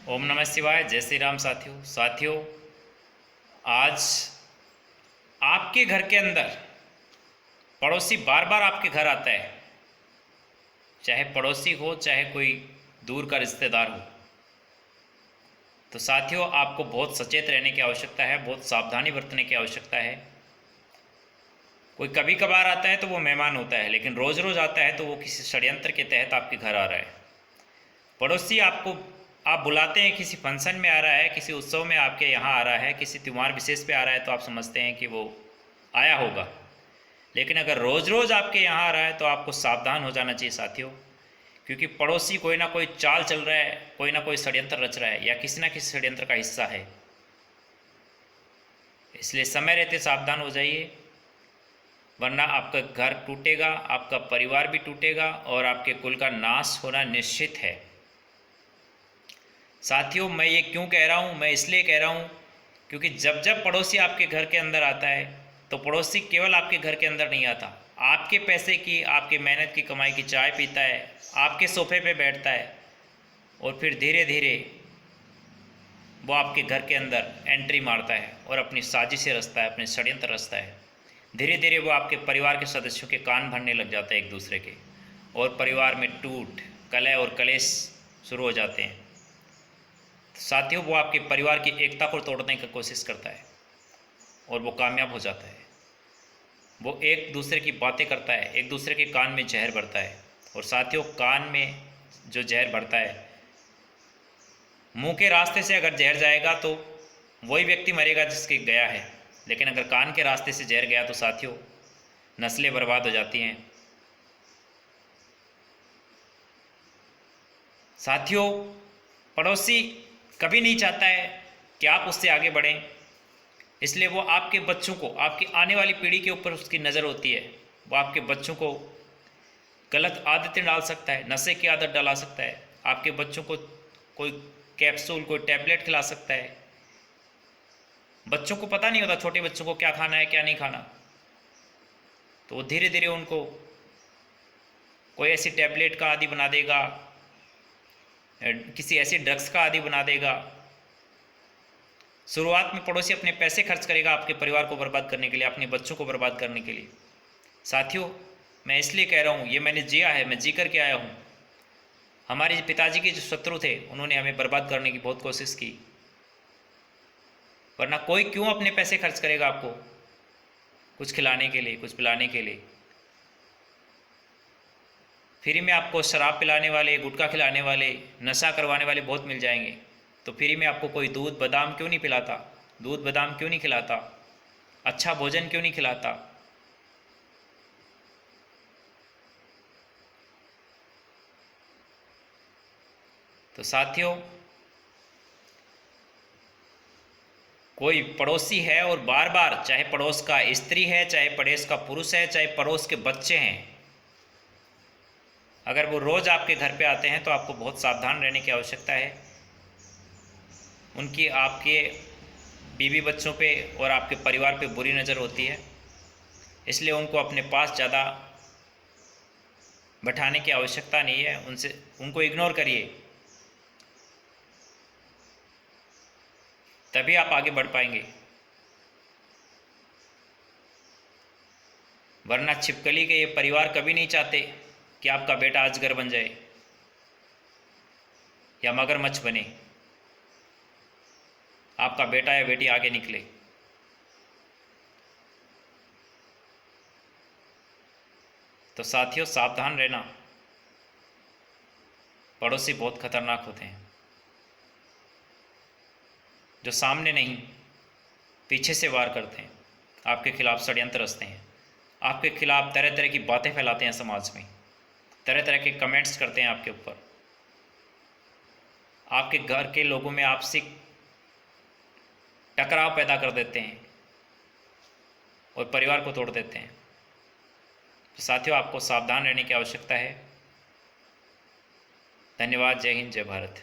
ओम नमः शिवाय। जय श्री राम। साथियों, आज आपके घर के अंदर पड़ोसी बार बार आपके घर आता है, चाहे पड़ोसी हो चाहे कोई दूर का रिश्तेदार हो। तो साथियों, आपको बहुत सचेत रहने की आवश्यकता है, बहुत सावधानी बरतने की आवश्यकता है। कोई कभी कभार आता है तो वो मेहमान होता है, लेकिन रोज़ रोज़ आता है तो वो किसी षड्यंत्र के तहत आपके घर आ रहा है। पड़ोसी आप बुलाते हैं, किसी फंक्शन में आ रहा है, किसी उत्सव में आपके यहाँ आ रहा है, किसी त्यौहार विशेष पे आ रहा है, तो आप समझते हैं कि वो आया होगा। लेकिन अगर रोज़ रोज़ आपके यहाँ आ रहा है तो आपको सावधान हो जाना चाहिए साथियों, क्योंकि पड़ोसी कोई ना कोई चाल चल रहा है, कोई ना कोई षड्यंत्र रच रहा है या किसी ना किसी षड्यंत्र का हिस्सा है। इसलिए समय रहते सावधान हो जाइए, वरना आपका घर टूटेगा, आपका परिवार भी टूटेगा और आपके कुल का नाश होना निश्चित है। साथियों, मैं ये क्यों कह रहा हूँ? मैं इसलिए कह रहा हूँ क्योंकि जब जब पड़ोसी आपके घर के अंदर आता है तो पड़ोसी केवल आपके घर के अंदर नहीं आता, आपके पैसे की, आपकी मेहनत की कमाई की चाय पीता है, आपके सोफे पे बैठता है और फिर धीरे धीरे वो आपके घर के अंदर एंट्री मारता है और अपनी साजिशें रचता है, अपने षड्यंत्र रचता है। धीरे धीरे वो आपके परिवार के सदस्यों के कान भरने लग जाता है एक दूसरे के, और परिवार में टूट, कलह और कलेश शुरू हो जाते हैं। साथियों, वो आपके परिवार की एकता को तोड़ने की कोशिश करता है और वो कामयाब हो जाता है। वो एक दूसरे की बातें करता है, एक दूसरे के कान में जहर भरता है। और साथियों, कान में जो जहर भरता है, मुंह के रास्ते से अगर जहर जाएगा तो वही व्यक्ति मरेगा जिसके गया है, लेकिन अगर कान के रास्ते से जहर गया तो साथियों नस्लें बर्बाद हो जाती हैं। साथियों, पड़ोसी कभी नहीं चाहता है कि आप उससे आगे बढ़ें, इसलिए वो आपके बच्चों को, आपकी आने वाली पीढ़ी के ऊपर उसकी नज़र होती है। वो आपके बच्चों को गलत आदतें डाल सकता है, नशे की आदत डाला सकता है, आपके बच्चों को कोई कैप्सूल, कोई टैबलेट खिला सकता है। बच्चों को पता नहीं होता, छोटे बच्चों को क्या खाना है क्या नहीं खाना, तो वो धीरे धीरे उनको कोई ऐसी टैबलेट का आदी बना देगा, किसी ऐसी ड्रग्स का आदी बना देगा। शुरुआत में पड़ोसी अपने पैसे खर्च करेगा आपके परिवार को बर्बाद करने के लिए, अपने बच्चों को बर्बाद करने के लिए। साथियों, मैं इसलिए कह रहा हूँ, ये मैंने जिया है, मैं जी कर के आया हूँ। हमारे पिताजी के जो शत्रु थे उन्होंने हमें बर्बाद करने की बहुत कोशिश की, वरना कोई क्यों अपने पैसे खर्च करेगा आपको कुछ खिलाने के लिए, कुछ पिलाने के लिए। फ्री में आपको शराब पिलाने वाले, गुटखा खिलाने वाले, नशा करवाने वाले बहुत मिल जाएंगे, तो फ्री में आपको कोई दूध बादाम क्यों नहीं पिलाता, दूध बादाम क्यों नहीं खिलाता, अच्छा भोजन क्यों नहीं खिलाता। तो साथियों, कोई पड़ोसी है और बार बार, चाहे पड़ोस का स्त्री है, चाहे पड़ोस का पुरुष है, चाहे पड़ोस के बच्चे हैं, अगर वो रोज़ आपके घर पे आते हैं तो आपको बहुत सावधान रहने की आवश्यकता है। उनकी आपके बीवी बच्चों पे और आपके परिवार पे बुरी नज़र होती है, इसलिए उनको अपने पास ज़्यादा बैठाने की आवश्यकता नहीं है। उनको इग्नोर करिए, तभी आप आगे बढ़ पाएंगे। वरना छिपकली के ये परिवार कभी नहीं चाहते कि आपका बेटा अजगर बन जाए या मगरमच्छ बने, आपका बेटा या बेटी आगे निकले। तो साथियों, सावधान रहना, पड़ोसी बहुत खतरनाक होते हैं, जो सामने नहीं पीछे से वार करते हैं, आपके खिलाफ षड्यंत्र रचते हैं, आपके खिलाफ तरह तरह की बातें फैलाते हैं, समाज में तरह तरह के कमेंट्स करते हैं आपके ऊपर, आपके घर के लोगों में आपसी टकराव पैदा कर देते हैं और परिवार को तोड़ देते हैं। तो साथियों, आपको सावधान रहने की आवश्यकता है। धन्यवाद। जय हिंद, जय भारत।